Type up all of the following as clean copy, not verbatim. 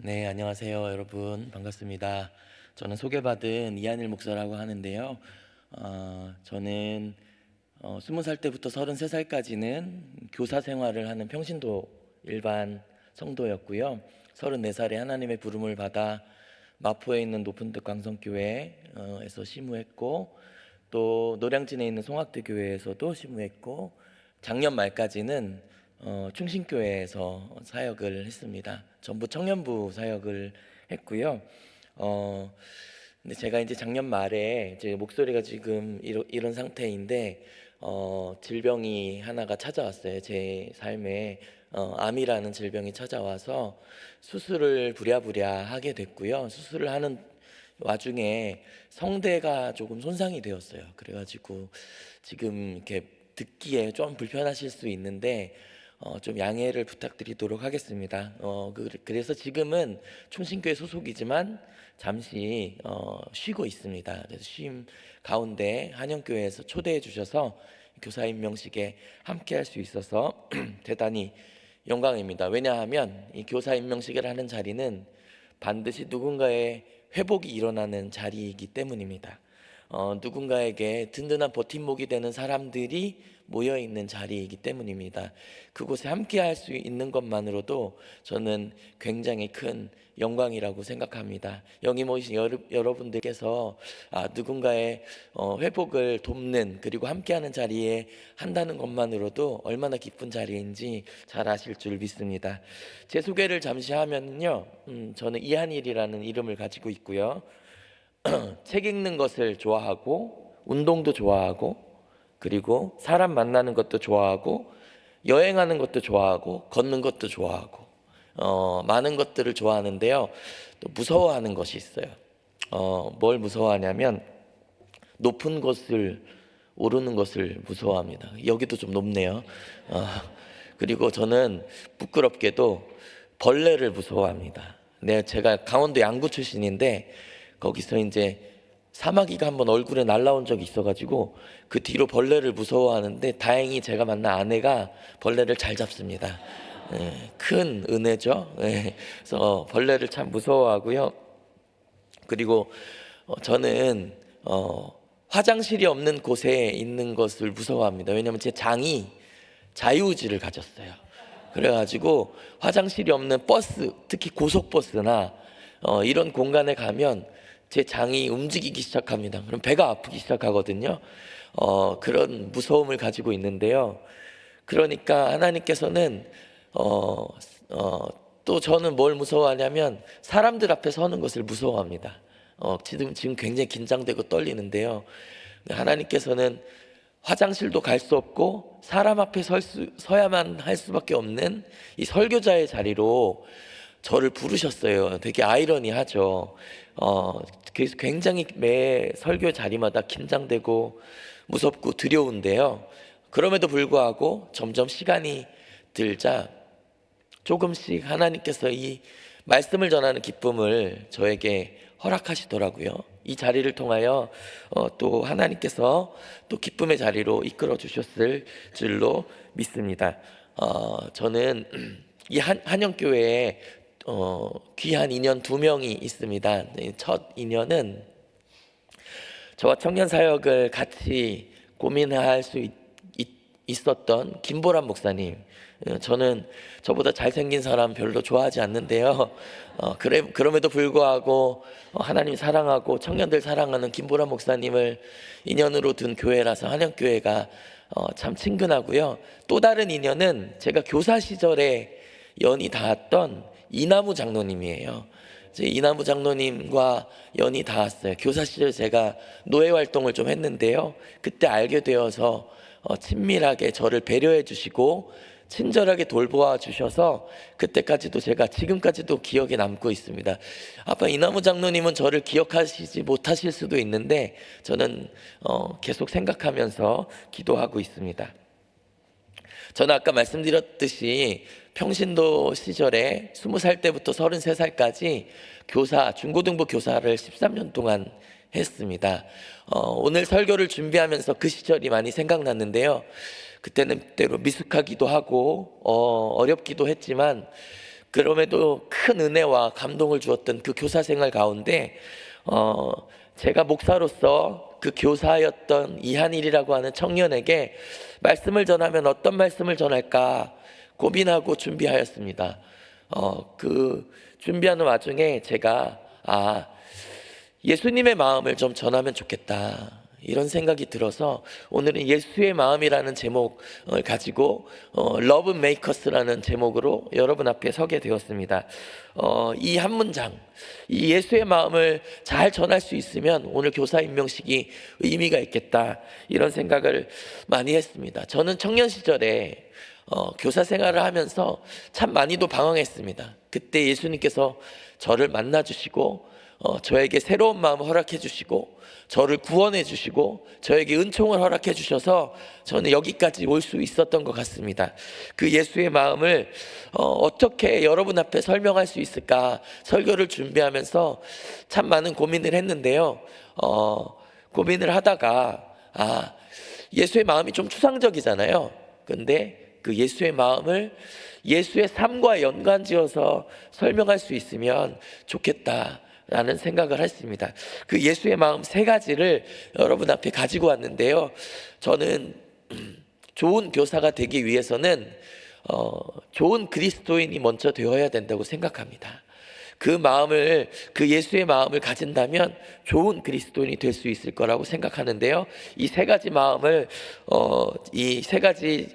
네, 안녕하세요, 여러분. 반갑습니다. 저는 소개받은 이한일 목사라고 하는데요. 저는 20살 때부터 33살까지는 교사 생활을 하는 평신도 일반 성도였고요. 34살에 하나님의 부름을 받아 마포에 있는 높은뜻 광성교회에서 심우했고, 또 노량진에 있는 송악대 교회에서도 심우했고, 작년 말까지는 충신교회에서 사역을 했습니다. 전부 청년부 사역을 했고요. 근데 제가 이제 작년 말에 제 목소리가 지금 이런 상태인데 질병이 하나가 찾아왔어요. 제 삶에 암이라는 질병이 찾아와서 수술을 부랴부랴 하게 됐고요. 수술을 하는 와중에 성대가 조금 손상이 되었어요. 그래가지고 지금 이렇게 듣기에 좀 불편하실 수 있는데 좀 양해를 부탁드리도록 하겠습니다. 그래서 지금은 충신교회 소속이지만 잠시 쉬고 있습니다. 그래서 쉼 가운데 한영교회에서 초대해 주셔서 교사 임명식에 함께할 수 있어서 대단히 영광입니다. 왜냐하면 이 교사 임명식을 하는 자리는 반드시 누군가의 회복이 일어나는 자리이기 때문입니다. 누군가에게 든든한 버팀목이 되는 사람들이 모여 있는 자리이기 때문입니다. 그곳에 함께 할 수 있는 것만으로도 저는 굉장히 큰 영광이라고 생각합니다. 여기 모이신 여러분들께서 누군가의 회복을 돕는, 그리고 함께하는 자리에 한다는 것만으로도 얼마나 기쁜 자리인지 잘 아실 줄 믿습니다. 제 소개를 잠시 하면요, 저는 이한일이라는 이름을 가지고 있고요. 책 읽는 것을 좋아하고, 운동도 좋아하고, 그리고 사람 만나는 것도 좋아하고, 여행하는 것도 좋아하고, 걷는 것도 좋아하고, 많은 것들을 좋아하는데요. 또 무서워하는 것이 있어요. 뭘 무서워하냐면 높은 곳을 오르는 것을 무서워합니다. 여기도 좀 높네요. 그리고 저는 부끄럽게도 벌레를 무서워합니다. 네, 제가 강원도 양구 출신인데 거기서 이제 사마귀가 한번 얼굴에 날라온 적이 있어가지고 그 뒤로 벌레를 무서워하는데, 다행히 제가 만난 아내가 벌레를 잘 잡습니다. 큰 은혜죠. 그래서 벌레를 참 무서워하고요. 그리고 저는 화장실이 없는 곳에 있는 것을 무서워합니다. 왜냐하면 제 장이 자유의지를 가졌어요. 그래가지고 화장실이 없는 버스, 특히 고속버스나 이런 공간에 가면 제 장이 움직이기 시작합니다. 그럼 배가 아프기 시작하거든요. 그런 무서움을 가지고 있는데요. 그러니까 하나님께서는 또 저는 뭘 무서워하냐면 사람들 앞에 서는 것을 무서워합니다. 지금 굉장히 긴장되고 떨리는데요. 하나님께서는 화장실도 갈 수 없고 사람 앞에 서야만 할 수밖에 없는 이 설교자의 자리로 저를 부르셨어요. 되게 아이러니하죠. 그래서 굉장히 매 설교 자리마다 긴장되고 무섭고 두려운데요. 그럼에도 불구하고 점점 시간이 들자 조금씩 하나님께서 이 말씀을 전하는 기쁨을 저에게 허락하시더라고요. 이 자리를 통하여 또 하나님께서 또 기쁨의 자리로 이끌어 주셨을 줄로 믿습니다. 저는 이 한영교회에 귀한 인연 2명이 있습니다. 첫 인연은 저와 청년 사역을 같이 고민할 수 있었던 김보람 목사님. 저는 저보다 잘생긴 사람 별로 좋아하지 않는데요. 그럼에도 불구하고 하나님 사랑하고 청년들 사랑하는 김보람 목사님을 인연으로 둔 교회라서 한영교회가 참 친근하고요. 또 다른 인연은 제가 교사 시절에 연이 닿았던 이나무 장로님이에요. 이나무 장로님과 연이 닿았어요. 교사 시절 제가 노예 활동을 좀 했는데요. 그때 알게 되어서 친밀하게 저를 배려해 주시고 친절하게 돌보아 주셔서 그때까지도 제가 지금까지도 기억에 남고 있습니다. 아마 이나무 장로님은 저를 기억하시지 못하실 수도 있는데 저는 계속 생각하면서 기도하고 있습니다. 저는 아까 말씀드렸듯이 평신도 시절에 20살 때부터 33살까지 중고등부 교사를 13년 동안 했습니다. 오늘 설교를 준비하면서 그 시절이 많이 생각났는데요. 그때는 때로 미숙하기도 하고 어렵기도 했지만 그럼에도 큰 은혜와 감동을 주었던 그 교사 생활 가운데 제가 목사로서 그 교사였던 이한일이라고 하는 청년에게 말씀을 전하면 어떤 말씀을 전할까 고민하고 준비하였습니다. 그 준비하는 와중에 제가 예수님의 마음을 좀 전하면 좋겠다, 이런 생각이 들어서 오늘은 예수의 마음이라는 제목을 가지고 러브 메이커스라는 제목으로 여러분 앞에 서게 되었습니다. 이 한 문장, 이 예수의 마음을 잘 전할 수 있으면 오늘 교사 임명식이 의미가 있겠다, 이런 생각을 많이 했습니다. 저는 청년 시절에 교사 생활을 하면서 참 많이도 방황했습니다. 그때 예수님께서 저를 만나 주시고 저에게 새로운 마음을 허락해 주시고 저를 구원해 주시고 저에게 은총을 허락해 주셔서 저는 여기까지 올 수 있었던 것 같습니다. 그 예수의 마음을 어떻게 여러분 앞에 설명할 수 있을까 설교를 준비하면서 참 많은 고민을 했는데요. 고민을 하다가 예수의 마음이 좀 추상적이잖아요. 근데 그 예수의 마음을 예수의 삶과 연관지어서 설명할 수 있으면 좋겠다 라는 생각을 했습니다. 그 예수의 마음 세 가지를 여러분 앞에 가지고 왔는데요. 저는 좋은 교사가 되기 위해서는 좋은 그리스도인이 먼저 되어야 된다고 생각합니다. 그 예수의 마음을 가진다면 좋은 그리스도인이 될 수 있을 거라고 생각하는데요. 이 세 가지 마음을 이 세 가지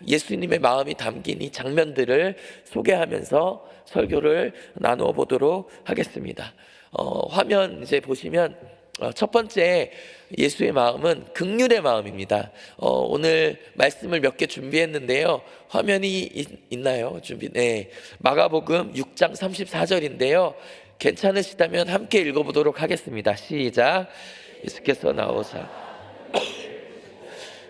예수님의 마음이 담긴 이 장면들을 소개하면서 설교를 나누어 보도록 하겠습니다. 화면 이제 보시면 첫 번째 예수의 마음은 긍휼의 마음입니다. 오늘 말씀을 몇 개 준비했는데요. 화면이 있나요? 네. 마가복음 6장 34절인데요. 괜찮으시다면 함께 읽어보도록 하겠습니다. 시작. 예수께서 나오사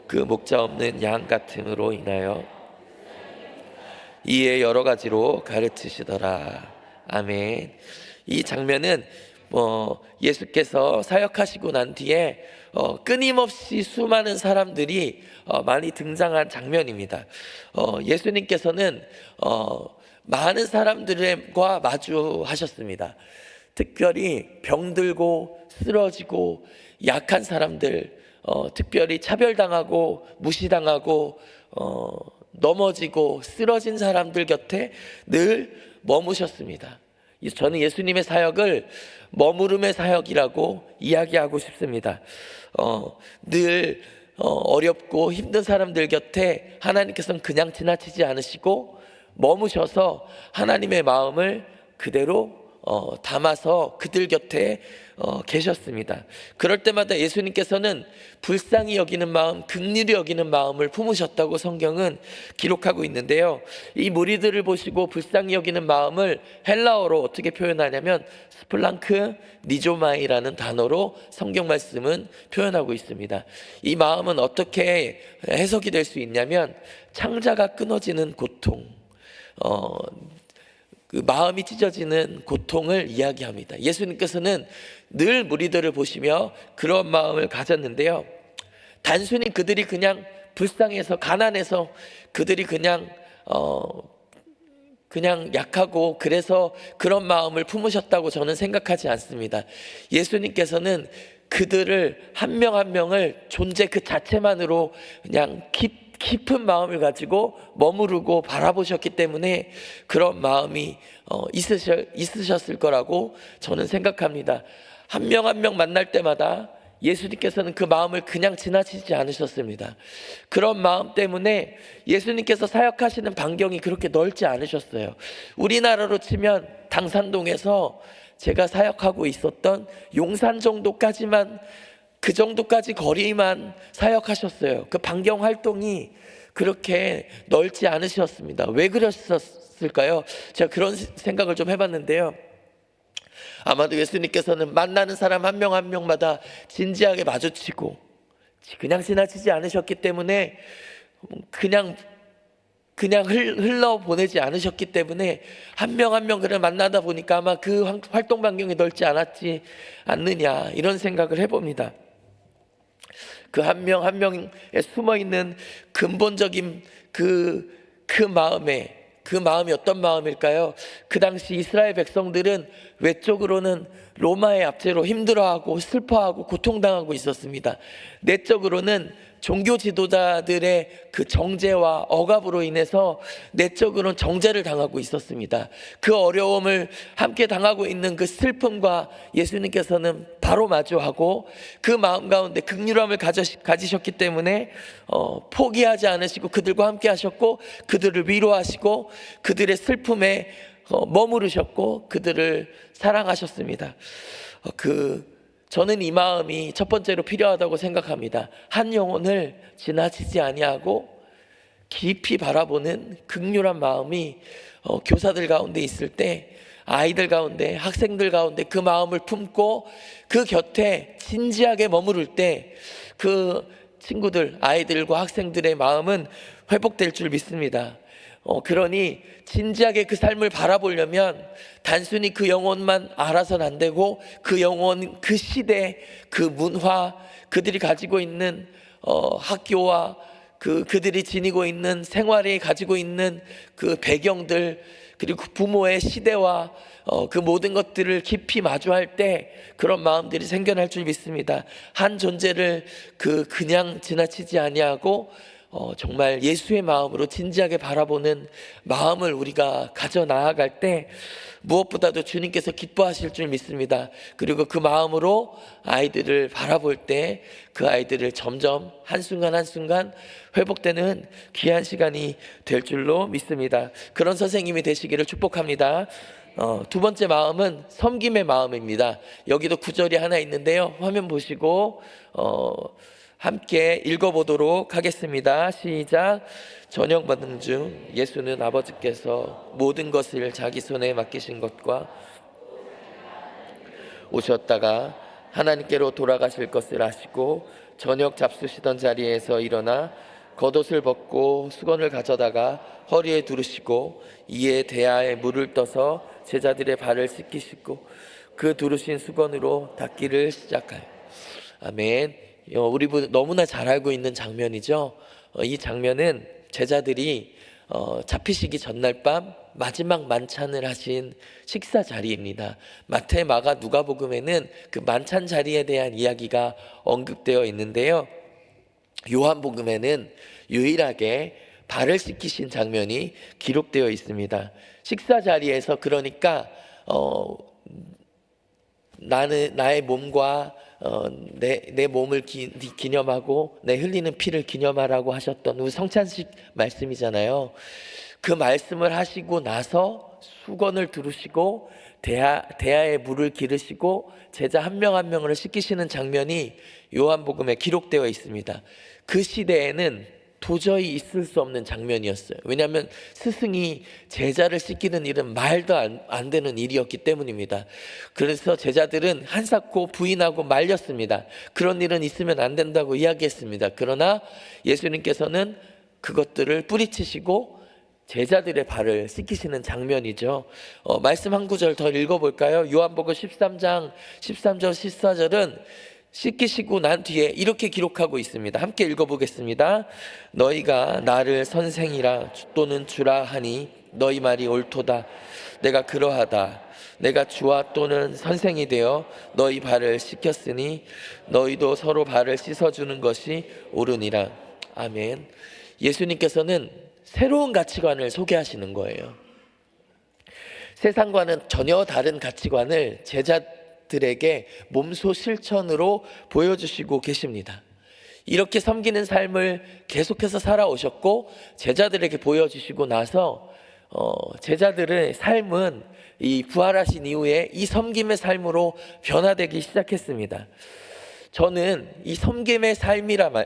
그 목자 없는 양 같음으로 인하여 이에 여러 가지로 가르치시더라. 아멘. 이 장면은 예수께서 사역하시고 난 뒤에 끊임없이 수많은 사람들이 많이 등장한 장면입니다. 예수님께서는 많은 사람들과 마주하셨습니다. 특별히 병들고 쓰러지고 약한 사람들, 특별히 차별당하고 무시당하고 넘어지고 쓰러진 사람들 곁에 늘 머무셨습니다. 저는 예수님의 사역을 머무름의 사역이라고 이야기하고 싶습니다. 늘 어렵고 힘든 사람들 곁에 하나님께서는 그냥 지나치지 않으시고 머무셔서 하나님의 마음을 그대로 담아서 그들 곁에 계셨습니다. 그럴 때마다 예수님께서는 불쌍히 여기는 마음, 긍휼히 여기는 마음을 품으셨다고 성경은 기록하고 있는데요. 이 무리들을 보시고 불쌍히 여기는 마음을 헬라어로 어떻게 표현하냐면 스플랑크 니조마이라는 단어로 성경 말씀은 표현하고 있습니다. 이 마음은 어떻게 해석이 될 수 있냐면 창자가 끊어지는 고통, 그 마음이 찢어지는 고통을 이야기합니다. 예수님께서는 늘 무리들을 보시며 그런 마음을 가졌는데요. 단순히 그들이 그냥 불쌍해서 가난해서 그들이 그냥 약하고 그래서 그런 마음을 품으셨다고 저는 생각하지 않습니다. 예수님께서는 그들을 한 명 한 명을 존재 그 자체만으로 그냥 깊은 마음을 가지고 머무르고 바라보셨기 때문에 그런 마음이 있으셨을 거라고 저는 생각합니다. 한 명 한 명 만날 때마다 예수님께서는 그 마음을 그냥 지나치지 않으셨습니다. 그런 마음 때문에 예수님께서 사역하시는 반경이 그렇게 넓지 않으셨어요. 우리나라로 치면 당산동에서 제가 사역하고 있었던 용산 정도까지만, 그 정도까지 거리만 사역하셨어요. 그 반경 활동이 그렇게 넓지 않으셨습니다. 왜 그러셨을까요? 제가 그런 생각을 좀 해봤는데요. 아마도 예수님께서는 만나는 사람 한 명 한 명마다 진지하게 마주치고 그냥 지나치지 않으셨기 때문에 그냥 흘러보내지 않으셨기 때문에 한 명 한 명 그를 만나다 보니까 아마 그 활동 반경이 넓지 않느냐, 이런 생각을 해봅니다. 그 한 명 한 명에 숨어있는 근본적인 그 마음에 그 마음이 어떤 마음일까요? 그 당시 이스라엘 백성들은 외적으로는 로마의 압제로 힘들어하고 슬퍼하고 고통당하고 있었습니다. 내적으로는 종교 지도자들의 그 정죄와 억압으로 인해서 내적으로는 정죄를 당하고 있었습니다. 그 어려움을 함께 당하고 있는 그 슬픔과 예수님께서는 바로 마주하고 그 마음 가운데 긍휼함을 가지셨기 때문에 포기하지 않으시고 그들과 함께 하셨고 그들을 위로하시고 그들의 슬픔에 머무르셨고 그들을 사랑하셨습니다. 저는 이 마음이 첫 번째로 필요하다고 생각합니다. 한 영혼을 지나치지 아니하고 깊이 바라보는 긍휼한 마음이 교사들 가운데 있을 때, 아이들 가운데, 학생들 가운데 그 마음을 품고 그 곁에 진지하게 머무를 때 그 친구들, 아이들과 학생들의 마음은 회복될 줄 믿습니다. 그러니 진지하게 그 삶을 바라보려면 단순히 그 영혼만 알아서는 안 되고 그 영혼, 그 시대, 그 문화, 그들이 가지고 있는 학교와 그들이 지니고 있는 생활이 가지고 있는 그 배경들, 그리고 부모의 시대와 그 모든 것들을 깊이 마주할 때 그런 마음들이 생겨날 줄 믿습니다. 한 존재를 그냥 지나치지 아니하고 정말 예수의 마음으로 진지하게 바라보는 마음을 우리가 가져 나아갈 때 무엇보다도 주님께서 기뻐하실 줄 믿습니다. 그리고 그 마음으로 아이들을 바라볼 때 그 아이들을 점점 한순간 한순간 회복되는 귀한 시간이 될 줄로 믿습니다. 그런 선생님이 되시기를 축복합니다. 두 번째 마음은 섬김의 마음입니다. 여기도 구절이 하나 있는데요. 화면 보시고 함께 읽어보도록 하겠습니다. 시작. 저녁 받는 중 예수는 아버지께서 모든 것을 자기 손에 맡기신 것과 오셨다가 하나님께로 돌아가실 것을 아시고 저녁 잡수시던 자리에서 일어나 겉옷을 벗고 수건을 가져다가 허리에 두르시고 이에 대야에 물을 떠서 제자들의 발을 씻기시고 그 두르신 수건으로 닦기를 시작하여. 아멘. 우리 너무나 잘 알고 있는 장면이죠. 이 장면은 제자들이 잡히시기 전날 밤 마지막 만찬을 하신 식사 자리입니다. 마태, 마가, 누가복음에는 그 만찬 자리에 대한 이야기가 언급되어 있는데요. 요한복음에는 유일하게 발을 씻기신 장면이 기록되어 있습니다. 식사 자리에서 그러니까 나의 몸과 내 몸을 기념하고 내 흘리는 피를 기념하라고 하셨던 우리 성찬식 말씀이잖아요. 그 말씀을 하시고 나서 수건을 두르시고 대야에 물을 기르시고 제자 한 명 한 명을 씻기시는 장면이 요한복음에 기록되어 있습니다. 그 시대에는 도저히 있을 수 없는 장면이었어요. 왜냐하면 스승이 제자를 씻기는 일은 말도 안 되는 일이었기 때문입니다. 그래서 제자들은 한사코 부인하고 말렸습니다. 그런 일은 있으면 안 된다고 이야기했습니다. 그러나 예수님께서는 그것들을 뿌리치시고 제자들의 발을 씻기시는 장면이죠. 말씀 한 구절 더 읽어볼까요? 요한복음 13장 13절 14절은 씻기시고 난 뒤에 이렇게 기록하고 있습니다. 함께 읽어보겠습니다. 너희가 나를 선생이라 또는 주라 하니 너희 말이 옳도다. 내가 그러하다. 내가 주와 또는 선생이 되어 너희 발을 씻겼으니 너희도 서로 발을 씻어주는 것이 옳으니라. 아멘. 예수님께서는 새로운 가치관을 소개하시는 거예요. 세상과는 전혀 다른 가치관을 제자들에게 몸소 실천으로 보여주시고 계십니다. 이렇게 섬기는 삶을 계속해서 살아오셨고 제자들에게 보여주시고 나서 제자들의 삶은 이 부활하신 이후에 이 섬김의 삶으로 변화되기 시작했습니다. 저는 이 섬김의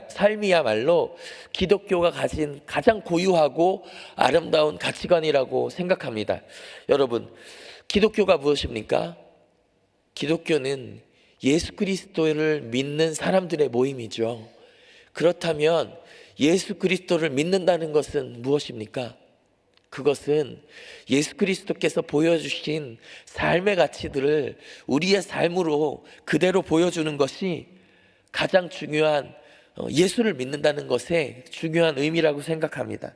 삶이야말로 기독교가 가진 가장 고유하고 아름다운 가치관이라고 생각합니다. 여러분, 기독교가 무엇입니까? 기독교는 예수 그리스도를 믿는 사람들의 모임이죠. 그렇다면 예수 그리스도를 믿는다는 것은 무엇입니까? 그것은 예수 그리스도께서 보여주신 삶의 가치들을 우리의 삶으로 그대로 보여주는 것이 가장 중요한 예수를 믿는다는 것의 중요한 의미라고 생각합니다.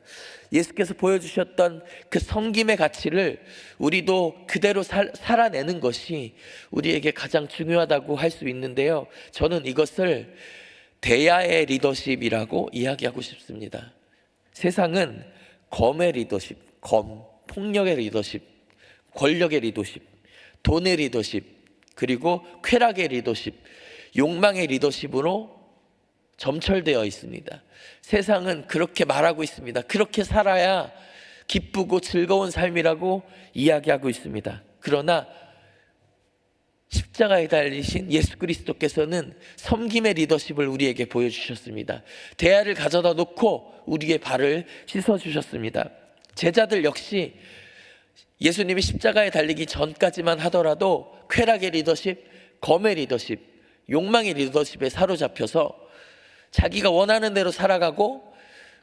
예수께서 보여주셨던 그 섬김의 가치를 우리도 그대로 살아내는 것이 우리에게 가장 중요하다고 할 수 있는데요, 저는 이것을 대야의 리더십이라고 이야기하고 싶습니다. 세상은 검의 리더십, 폭력의 리더십, 권력의 리더십, 돈의 리더십, 그리고 쾌락의 리더십, 욕망의 리더십으로 점철되어 있습니다. 세상은 그렇게 말하고 있습니다. 그렇게 살아야 기쁘고 즐거운 삶이라고 이야기하고 있습니다. 그러나 십자가에 달리신 예수 그리스도께서는 섬김의 리더십을 우리에게 보여주셨습니다. 대야를 가져다 놓고 우리의 발을 씻어주셨습니다. 제자들 역시 예수님이 십자가에 달리기 전까지만 하더라도 쾌락의 리더십, 검의 리더십, 욕망의 리더십에 사로잡혀서 자기가 원하는 대로 살아가고,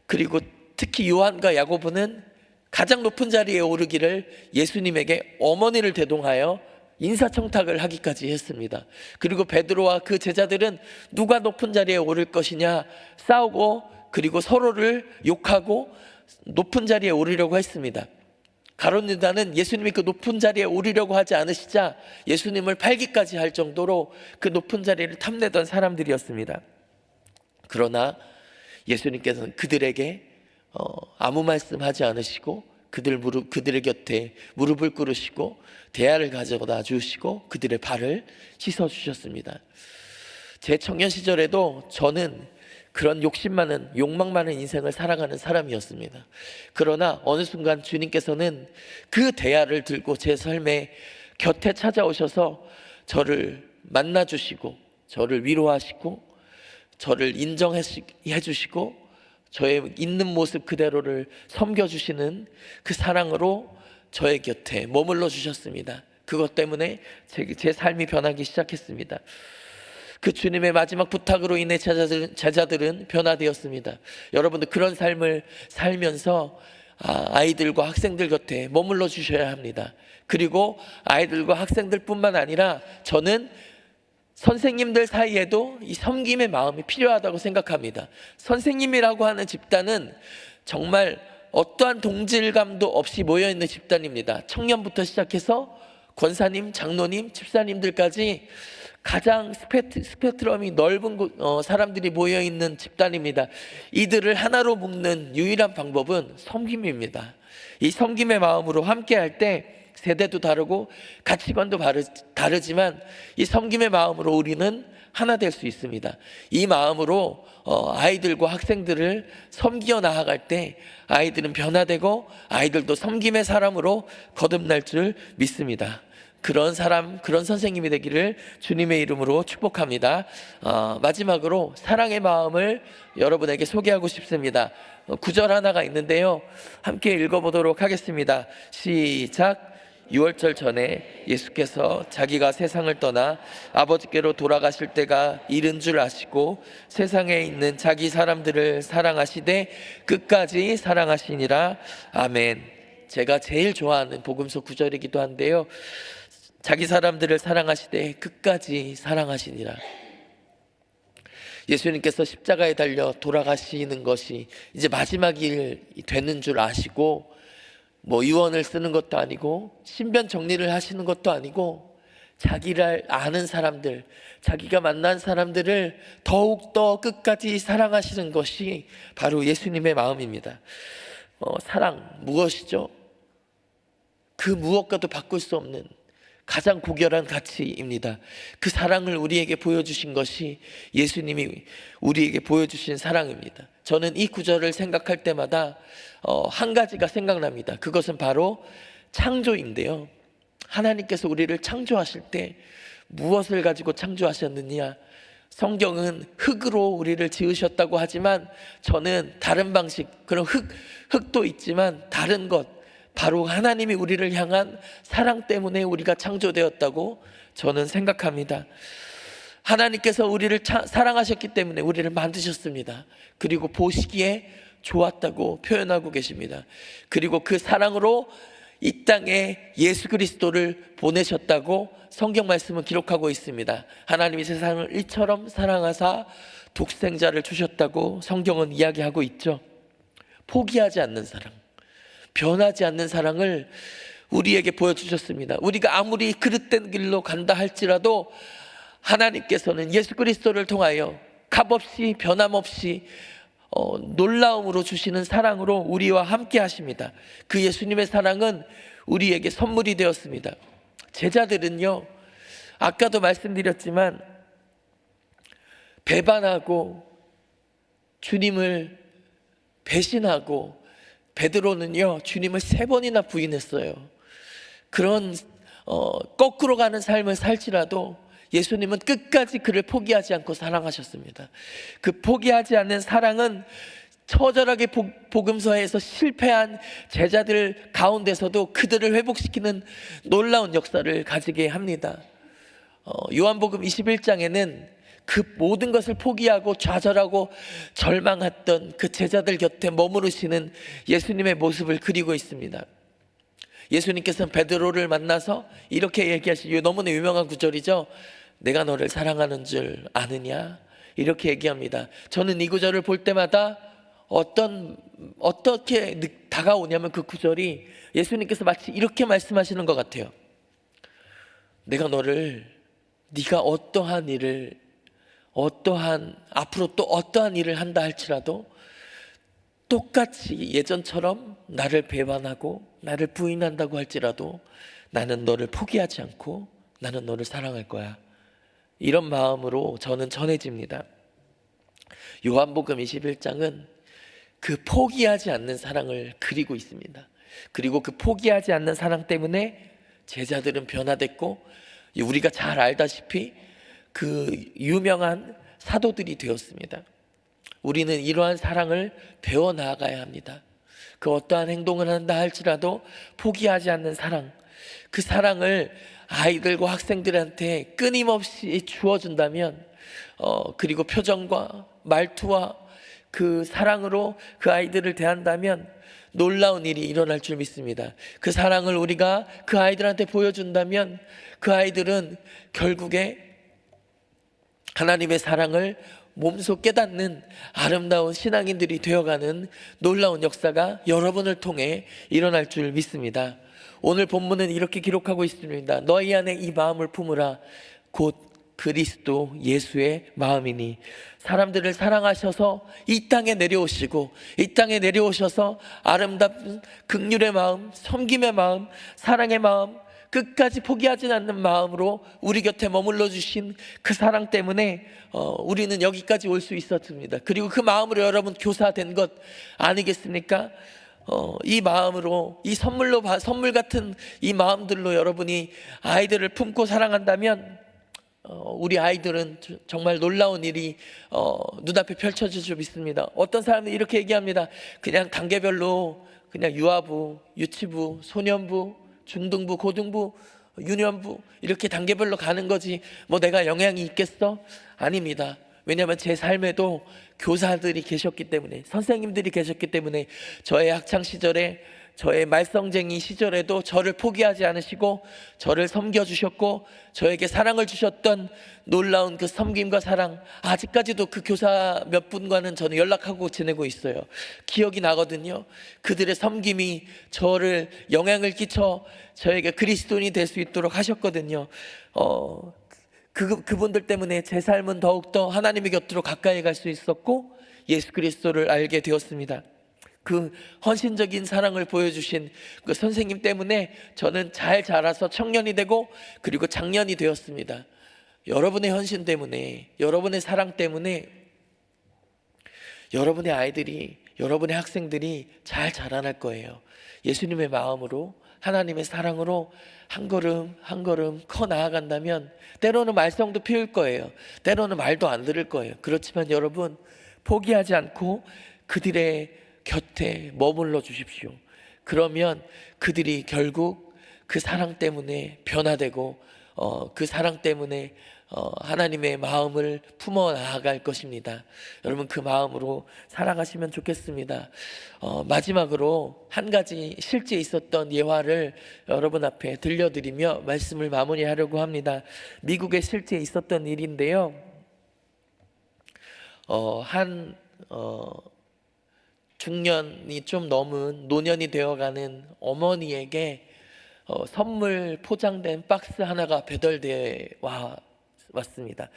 그리고 특히 요한과 야고보는 가장 높은 자리에 오르기를 예수님에게 어머니를 대동하여 인사청탁을 하기까지 했습니다. 그리고 베드로와 그 제자들은 누가 높은 자리에 오를 것이냐 싸우고, 그리고 서로를 욕하고 높은 자리에 오르려고 했습니다. 가룟 유다는 예수님이 그 높은 자리에 오르려고 하지 않으시자 예수님을 팔기까지 할 정도로 그 높은 자리를 탐내던 사람들이었습니다. 그러나 예수님께서는 그들에게 아무 말씀하지 않으시고 그들의 곁에 무릎을 꿇으시고 대야를 가져다 주시고 그들의 발을 씻어 주셨습니다. 제 청년 시절에도 저는 그런 욕심 많은, 욕망 많은 인생을 살아가는 사람이었습니다. 그러나 어느 순간 주님께서는 그 대야를 들고 제 삶의 곁에 찾아오셔서 저를 만나주시고 저를 위로하시고 저를 인정해 주시고 저의 있는 모습 그대로를 섬겨주시는 그 사랑으로 저의 곁에 머물러 주셨습니다. 그것 때문에 제 삶이 변하기 시작했습니다. 그 주님의 마지막 부탁으로 인해 제자들은 변화되었습니다. 여러분들 그런 삶을 살면서 아이들과 학생들 곁에 머물러 주셔야 합니다. 그리고 아이들과 학생들 뿐만 아니라 저는 선생님들 사이에도 이 섬김의 마음이 필요하다고 생각합니다. 선생님이라고 하는 집단은 정말 어떠한 동질감도 없이 모여있는 집단입니다. 청년부터 시작해서 권사님, 장로님, 집사님들까지 가장 스펙트럼이 넓은 사람들이 모여있는 집단입니다. 이들을 하나로 묶는 유일한 방법은 섬김입니다. 이 섬김의 마음으로 함께할 때 세대도 다르고 가치관도 다르지만 이 섬김의 마음으로 우리는 하나 될 수 있습니다. 이 마음으로 아이들과 학생들을 섬기어 나아갈 때 아이들은 변화되고 아이들도 섬김의 사람으로 거듭날 줄 믿습니다. 그런 사람, 그런 선생님이 되기를 주님의 이름으로 축복합니다. 마지막으로 사랑의 마음을 여러분에게 소개하고 싶습니다. 구절 하나가 있는데요, 함께 읽어보도록 하겠습니다. 시작. 6월절 전에 예수께서 자기가 세상을 떠나 아버지께로 돌아가실 때가 이른 줄 아시고 세상에 있는 자기 사람들을 사랑하시되 끝까지 사랑하시니라. 아멘. 제가 제일 좋아하는 복음서 구절이기도 한데요, 자기 사람들을 사랑하시되 끝까지 사랑하시니라. 예수님께서 십자가에 달려 돌아가시는 것이 이제 마지막이 되는 줄 아시고 유언을 쓰는 것도 아니고 신변 정리를 하시는 것도 아니고 자기를 아는 사람들, 자기가 만난 사람들을 더욱더 끝까지 사랑하시는 것이 바로 예수님의 마음입니다. 사랑 무엇이죠? 그 무엇과도 바꿀 수 없는 가장 고결한 가치입니다. 그 사랑을 우리에게 보여주신 것이 예수님이 우리에게 보여주신 사랑입니다. 저는 이 구절을 생각할 때마다 한 가지가 생각납니다. 그것은 바로 창조인데요, 하나님께서 우리를 창조하실 때 무엇을 가지고 창조하셨느냐? 성경은 흙으로 우리를 지으셨다고 하지만 저는 다른 방식, 그런 흙도 있지만 다른 것, 바로 하나님이 우리를 향한 사랑 때문에 우리가 창조되었다고 저는 생각합니다. 하나님께서 우리를 사랑하셨기 때문에 우리를 만드셨습니다. 그리고 보시기에 좋았다고 표현하고 계십니다. 그리고 그 사랑으로 이 땅에 예수 그리스도를 보내셨다고 성경 말씀은 기록하고 있습니다. 하나님이 세상을 이처럼 사랑하사 독생자를 주셨다고 성경은 이야기하고 있죠. 포기하지 않는 사랑, 변하지 않는 사랑을 우리에게 보여주셨습니다. 우리가 아무리 그릇된 길로 간다 할지라도 하나님께서는 예수 그리스도를 통하여 값없이 변함없이 놀라움으로 주시는 사랑으로 우리와 함께 하십니다. 그 예수님의 사랑은 우리에게 선물이 되었습니다. 제자들은요, 아까도 말씀드렸지만 배반하고 주님을 배신하고, 베드로는요 주님을 3번이나 부인했어요. 그런 거꾸로 가는 삶을 살지라도 예수님은 끝까지 그를 포기하지 않고 사랑하셨습니다. 그 포기하지 않는 사랑은 처절하게 복음서에서 실패한 제자들 가운데서도 그들을 회복시키는 놀라운 역사를 가지게 합니다. 요한복음 21장에는 그 모든 것을 포기하고 좌절하고 절망했던 그 제자들 곁에 머무르시는 예수님의 모습을 그리고 있습니다. 예수님께서는 베드로를 만나서 이렇게 얘기하시죠. 너무나 유명한 구절이죠. 내가 너를 사랑하는 줄 아느냐? 이렇게 얘기합니다. 저는 이 구절을 볼 때마다 어떻게 다가오냐면, 그 구절이 예수님께서 마치 이렇게 말씀하시는 것 같아요. 내가 너를, 네가 앞으로 또 어떠한 일을 한다 할지라도 똑같이 예전처럼 나를 배반하고 나를 부인한다고 할지라도 나는 너를 포기하지 않고 나는 너를 사랑할 거야. 이런 마음으로 저는 전해집니다. 요한복음 21장은 그 포기하지 않는 사랑을 그리고 있습니다. 그리고 그 포기하지 않는 사랑 때문에 제자들은 변화됐고, 우리가 잘 알다시피 그 유명한 사도들이 되었습니다. 우리는 이러한 사랑을 배워나가야 합니다. 그 어떠한 행동을 한다 할지라도 포기하지 않는 사랑, 그 사랑을 아이들과 학생들한테 끊임없이 주어준다면, 그리고 표정과 말투와 그 사랑으로 그 아이들을 대한다면 놀라운 일이 일어날 줄 믿습니다. 그 사랑을 우리가 그 아이들한테 보여준다면 그 아이들은 결국에 하나님의 사랑을 몸소 깨닫는 아름다운 신앙인들이 되어가는 놀라운 역사가 여러분을 통해 일어날 줄 믿습니다. 오늘 본문은 이렇게 기록하고 있습니다. 너희 안에 이 마음을 품으라. 곧 그리스도 예수의 마음이니. 사람들을 사랑하셔서 이 땅에 내려오시고, 이 땅에 내려오셔서 아름답은 긍휼의 마음, 섬김의 마음, 사랑의 마음, 끝까지 포기하지 않는 마음으로 우리 곁에 머물러 주신 그 사랑 때문에 우리는 여기까지 올 수 있었습니다. 그리고 그 마음으로 여러분 교사된 것 아니겠습니까? 이 마음으로, 이 선물 같은 이 마음들로 여러분이 아이들을 품고 사랑한다면 우리 아이들은 정말 놀라운 일이 눈앞에 펼쳐질 줄 믿습니다. 어떤 사람은 이렇게 얘기합니다. 그냥 단계별로 그냥 유아부, 유치부, 소년부, 중등부, 고등부, 유년부 이렇게 단계별로 가는 거지 뭐 내가 영향이 있겠어? 아닙니다. 왜냐하면 제 삶에도 교사들이 계셨기 때문에, 선생님들이 계셨기 때문에, 저의 학창시절에, 저의 말썽쟁이 시절에도 저를 포기하지 않으시고 저를 섬겨주셨고 저에게 사랑을 주셨던 놀라운 그 섬김과 사랑, 아직까지도 그 교사 몇 분과는 저는 연락하고 지내고 있어요. 기억이 나거든요. 그들의 섬김이 저를 영향을 끼쳐 저에게 그리스도인이 될 수 있도록 하셨거든요. 그분들 때문에 제 삶은 더욱더 하나님의 곁으로 가까이 갈 수 있었고 예수 그리스도를 알게 되었습니다. 그 헌신적인 사랑을 보여주신 그 선생님 때문에 저는 잘 자라서 청년이 되고 그리고 장년이 되었습니다. 여러분의 헌신 때문에, 여러분의 사랑 때문에 여러분의 아이들이, 여러분의 학생들이 잘 자라날 거예요. 예수님의 마음으로, 하나님의 사랑으로 한 걸음 한 걸음 커 나아간다면 때로는 말썽도 피울 거예요. 때로는 말도 안 들을 거예요. 그렇지만 여러분 포기하지 않고 그들의 곁에 머물러 주십시오. 그러면 그들이 결국 그 사랑 때문에 변화되고 그 사랑 때문에 하나님의 마음을 품어 나아갈 것입니다. 여러분 그 마음으로 살아가시면 좋겠습니다. 마지막으로 한 가지 실제 있었던 예화를 여러분 앞에 들려드리며 말씀을 마무리하려고 합니다. 미국에 실제 있었던 일인데요. 한 중년이 좀 넘은 노년이 되어가는 어머니에게 선물 포장된 박스 하나가 배달되어 왔습니다.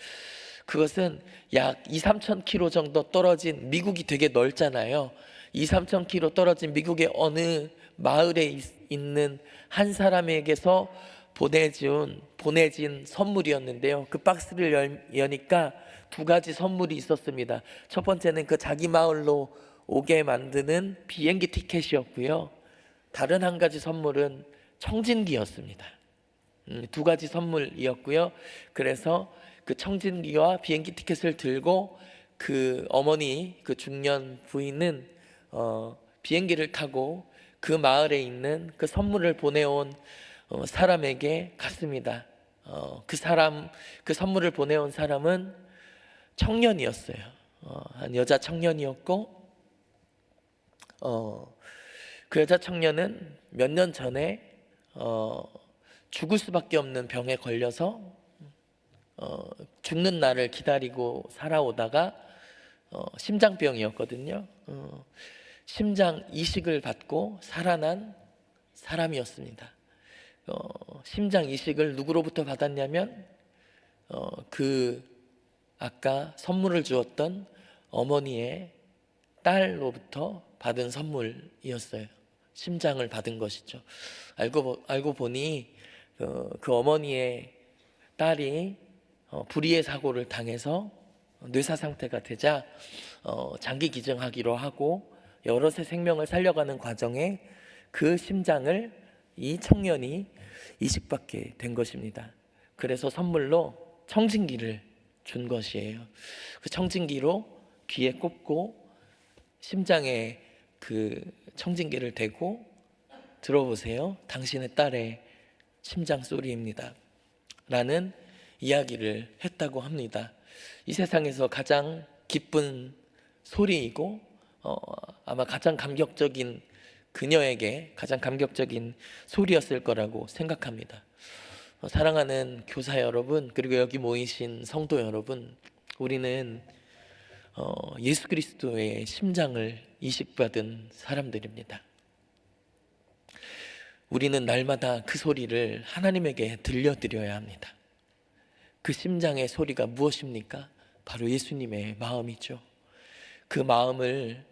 그것은 약 2-3천 킬로 정도 떨어진, 미국이 되게 넓잖아요. 2-3천 킬로 떨어진 미국의 어느 마을에 있는 한 사람에게서 보내진 선물이었는데요. 그 박스를 여니까 두 가지 선물이 있었습니다. 첫 번째는 그 자기 마을로 오게 만드는 비행기 티켓이었고요. 다른 한 가지 선물은 청진기였습니다. 두 가지 선물이었고요. 그래서 그 청진기와 비행기 티켓을 들고 그 어머니, 그 중년 부인은 비행기를 타고 그 마을에 있는 그 선물을 보내온 사람에게 갔습니다. 그 선물을 보내온 사람은 청년이었어요. 한 여자 청년이었고, 그 여자 청년은 몇 년 전에 죽을 수밖에 없는 병에 걸려서 죽는 날을 기다리고 살아오다가 심장병이었거든요. 심장 이식을 받고 살아난 사람이었습니다. 심장 이식을 누구로부터 받았냐면 그 아까 선물을 주었던 어머니의 딸로부터 받은 선물이었어요. 심장을 받은 것이죠. 알고 보니 그 어머니의 딸이 불의의 사고를 당해서 뇌사 상태가 되자 장기 기증하기로 하고 여럿의 생명을 살려가는 과정에 그 심장을 이 청년이 이식받게 된 것입니다. 그래서 선물로 청진기를 준 것이에요. 그 청진기로 귀에 꼽고 심장에 그 청진기를 대고 들어보세요. 당신의 딸의 심장 소리입니다. 라는 이야기를 했다고 합니다. 이 세상에서 가장 기쁜 소리이고 아마 가장 감격적인, 그녀에게 가장 감격적인 소리였을 거라고 생각합니다. 사랑하는 교사 여러분, 그리고 여기 모이신 성도 여러분, 우리는 예수 그리스도의 심장을 이식받은 사람들입니다. 우리는 날마다 그 소리를 하나님에게 들려드려야 합니다. 그 심장의 소리가 무엇입니까? 바로 예수님의 마음이죠. 그 마음을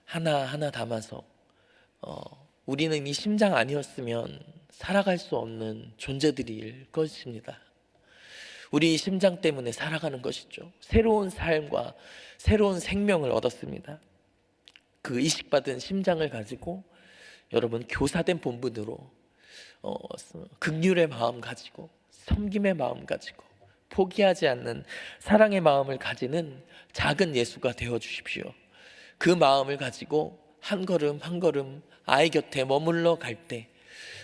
하나하나 담아서 우리는 이 심장 아니었으면 살아갈 수 없는 존재들일 것입니다. 우리 심장 때문에 살아가는 것이죠. 새로운 삶과 새로운 생명을 얻었습니다. 그 이식받은 심장을 가지고 여러분 교사된 본분으로 긍휼의 마음 가지고 섬김의 마음 가지고 포기하지 않는 사랑의 마음을 가지는 작은 예수가 되어 주십시오. 그 마음을 가지고 한 걸음 한 걸음 아이 곁에 머물러 갈 때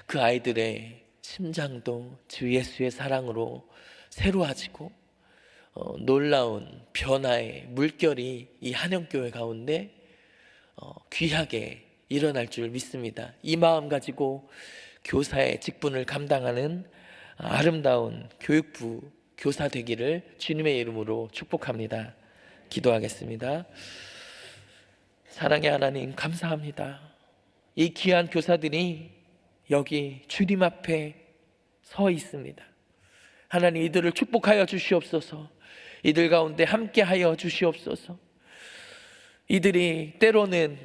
그 아이들의 심장도 주 예수의 사랑으로 새로워지고 놀라운 변화의 물결이 이 한영교회 가운데 귀하게 일어날 줄 믿습니다. 이 마음 가지고 교사의 직분을 감당하는 아름다운 교육부 교사 되기를 주님의 이름으로 축복합니다. 기도하겠습니다. 사랑의 하나님, 감사합니다. 이 귀한 교사들이 여기 주님 앞에 서 있습니다. 하나님, 이들을 축복하여 주시옵소서. 이들 가운데 함께하여 주시옵소서. 이들이 때로는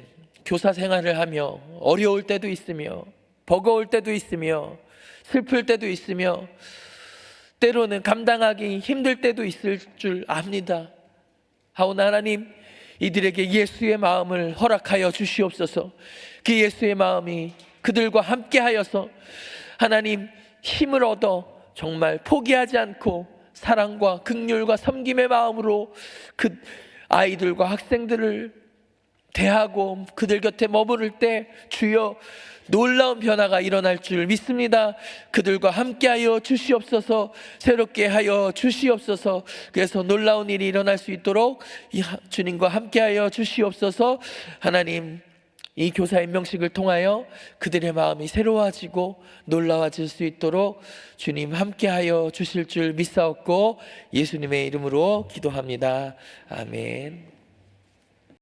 교사 생활을 하며 어려울 때도 있으며 버거울 때도 있으며 슬플 때도 있으며 때로는 감당하기 힘들 때도 있을 줄 압니다. 하오나 하나님, 이들에게 예수의 마음을 허락하여 주시옵소서. 그 예수의 마음이 그들과 함께하여서 하나님 힘을 얻어 정말 포기하지 않고 사랑과 긍휼과 섬김의 마음으로 그 아이들과 학생들을 대하고 그들 곁에 머무를 때 주여 놀라운 변화가 일어날 줄 믿습니다. 그들과 함께하여 주시옵소서. 새롭게 하여 주시옵소서. 그래서 놀라운 일이 일어날 수 있도록 주님과 함께하여 주시옵소서. 하나님, 이 교사 임명식을 통하여 그들의 마음이 새로워지고 놀라워질 수 있도록 주님 함께하여 주실 줄 믿사옵고 예수님의 이름으로 기도합니다. 아멘.